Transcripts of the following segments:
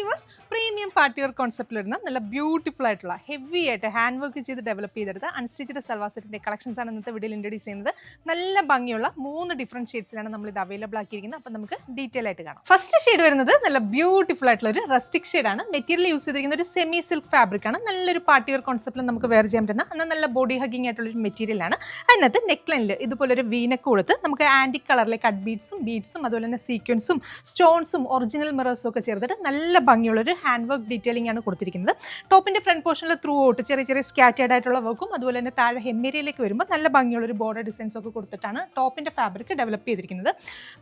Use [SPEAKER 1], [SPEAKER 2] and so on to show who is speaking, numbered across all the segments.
[SPEAKER 1] Viewers, premium party wear കോൺസെപ്റ്റിൽ വരുന്ന നല്ല beautiful ആയിട്ടുള്ള ഹെവി ആയിട്ട് ഹാൻഡ് വർക്ക് ചെയ്ത് ഡെവലപ്പ് ചെയ്തെടുത്ത അൺസ്റ്റിച്ചഡ് സൽവാർ സെറ്റിന്റെ കളക്ഷൻസ് ആണ് ഇന്നത്തെ വീഡിയോയിൽ ഇൻട്രൊഡ്യൂസ് ചെയ്യുന്നത്. നല്ല ഭംഗിയുള്ള 3 ഡിഫറെന്റ് ഷെയ്ഡ്സിലാണ് നമ്മൾ ഇത് അവൈലബിൾ ആക്കിയിരിക്കുന്നത്. അപ്പോൾ നമുക്ക് ഡീറ്റെയിൽ ആയിട്ട് കാണാം. ഫസ്റ്റ് ഷെയ്ഡ് വരുന്നത് നല്ല ബ്യൂട്ടിഫുൾ ആയിട്ടുള്ള ഒരു റസ്റ്റിക് ഷെയ്ഡാണ്. മെറ്റീരിയൽ യൂസ് ചെയ്തിരിക്കുന്ന ഒരു സെമി സിൽക്ക് ഫാബ്രിക് ആണ്. നല്ലൊരു പാർട്ടി വെയർ കോൺസെപ്റ്റിൽ നമുക്ക് വെയർ ചെയ്യാൻ പറ്റുന്ന എന്നാൽ നല്ല ബോഡി ഹഗിങ് ആയിട്ടുള്ള ഒരു മെറ്റീരിയൽ ആണ്. അതിനകത്ത് നെക്ക് ലൈനിൽ ഇതുപോലെ ഒരു വീനക്ക് കൊടുത്ത് നമുക്ക് ആന്റിക് കളറിലെ കട്ട് ബീഡ്സും അതുപോലെ തന്നെ സീക്വൻസും സ്റ്റോൺസും ഒറിജിനൽ മിറേഴ്സും ഒക്കെ ചേർത്തിട്ട് നല്ല ഭംഗിയുള്ള ഒരു ഹാൻഡ് വർക്ക് ഡീറ്റെയിലിംഗ് ആണ് കൊടുത്തിരിക്കുന്നത്. ടോപ്പിന്റെ ഫ്രണ്ട് പോർഷനിൽ ത്രൂ ഔട്ട് ചെറിയ ചെറിയ സ്കാറ്റേഡ് ആയിട്ടുള്ള വർക്കും അതുപോലെ തന്നെ താഴെ ഹെമ്മേരിയയിലേക്ക് വരുമ്പോൾ നല്ല ഭംഗിയുള്ള ഒരു ബോർഡർ ഡിസൈൻസ് ഒക്കെ കൊടുത്തിട്ടാണ് ടോപ്പിന്റെ ഫാബ്രിക് ഡെവലപ്പ് ചെയ്തിരിക്കുന്നത്.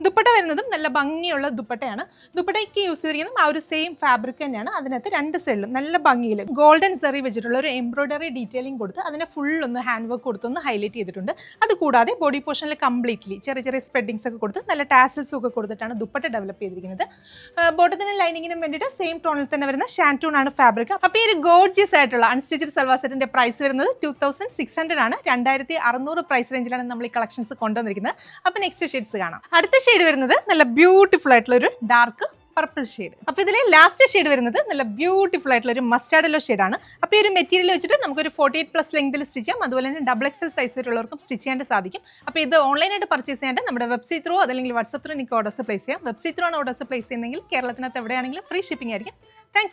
[SPEAKER 1] ദുപ്പട്ട വരുന്നതും നല്ല ഭംഗിയുള്ള ദുപ്പട്ടയാണ്. ദുപ്പട്ടയ്ക്ക് യൂസ് ചെയ്തിരിക്കുന്നതും ആ ഒരു സെയിം ഫാബ്രിക് തന്നെയാണ്. അതിനകത്ത് രണ്ട് സൈഡിലും നല്ല ഭംഗിയിൽ ഗോൾഡൻ സെറി വെച്ചിട്ടുള്ള ഒരു എംബ്രോയിഡറി ഡീറ്റെയിലിംഗ് കൊടുത്ത് അതിനെ ഫുൾ ഒന്ന് ഹാൻഡ് വർക്ക് കൊടുത്തൊന്ന് ഹൈലൈറ്റ് ചെയ്തിട്ടുണ്ട്. അതുകൂടാതെ ബോഡി പോർഷനിൽ കംപ്ലീറ്റ്ലി ചെറിയ ചെറിയ സ്പ്രെഡിങ്സ് ഒക്കെ കൊടുത്ത് നല്ല ടാസൽസും ഒക്കെ കൊടുത്തിട്ടാണ് ദുപ്പട്ട ഡെവലപ്പ് ചെയ്തിരിക്കുന്നത്. ബോട്ടത്തിനും ലൈനിങ്ങിനും വേണ്ടിയിട്ട് സെയിം ടോണിൽ തന്നെ വരുന്ന ഷാൻറ്റൂൺ ആണ് ഫാബ്രിക്. അപ്പോൾ ഈ ഒരു ഗോർജിയസ് ആയിട്ടുള്ള അൺസ്റ്റിച്ചഡ് സൽവാർ സെറ്റിന്റെ പ്രൈസ് വരുന്നത് 2600 ആണ്. 2600 പ്രൈസ് റേഞ്ചിലാണ് നമ്മൾ ഈ കളക്ഷൻസ് കൊണ്ടുവന്നിരിക്കുന്നത്. അപ്പോൾ നെക്സ്റ്റ് ഷെയ്ഡ്സ് കാണാം. അടുത്ത ഷെയ്ഡ് വരുന്നത് നല്ല ബ്യൂട്ടിഫുൾ ആയിട്ടുള്ള ഒരു ഡാർക്ക് പർപ്പിൾ ഷെയ്ഡ്. അപ്പോൾ ഇതിലെ ലാസ്റ്റ് ഷെയ്ഡ് വരുന്നത് നല്ല ബ്യൂട്ടിഫുൾ ആയിട്ടുള്ള ഒരു മസ്റ്റാർഡ് യെല്ലോ ഷെയ്ഡാണ്. അപ്പോൾ ഈ ഒരു മെറ്റീരിയൽ വെച്ചിട്ട് നമുക്കൊരു 48+ ലെങ്തിൽ സ്റ്റിച്ച് ചെയ്യാം. അതുപോലെ തന്നെ XXL സൈസ് വരെയുള്ളവർക്കും സ്റ്റിച്ച് ചെയ്യാൻ സാധിക്കും. അപ്പോൾ ഇത് ഓൺലൈനായിട്ട് പർച്ചേസ് ചെയ്യാണ്ട് നമ്മുടെ വെബ്സൈറ്റ് ത്രൂ അല്ലെങ്കിൽ വാട്സ്ആപ്പ് ത്രൂ നിങ്ങൾക്ക് ഓർഡേഴ്സ് പ്ലേസ് ചെയ്യാം. വെബ്സൈറ്റ് ത്രൂ ആണ് ഓർഡേഴ്സ് പ്ലേസ് ചെയ്യുന്നതെങ്കിൽ കേരളത്തിനകത്ത് എവിടെയാണെങ്കിലും ഫ്രീ ഷിപ്പിംഗ് ആയിരിക്കും. താങ്ക്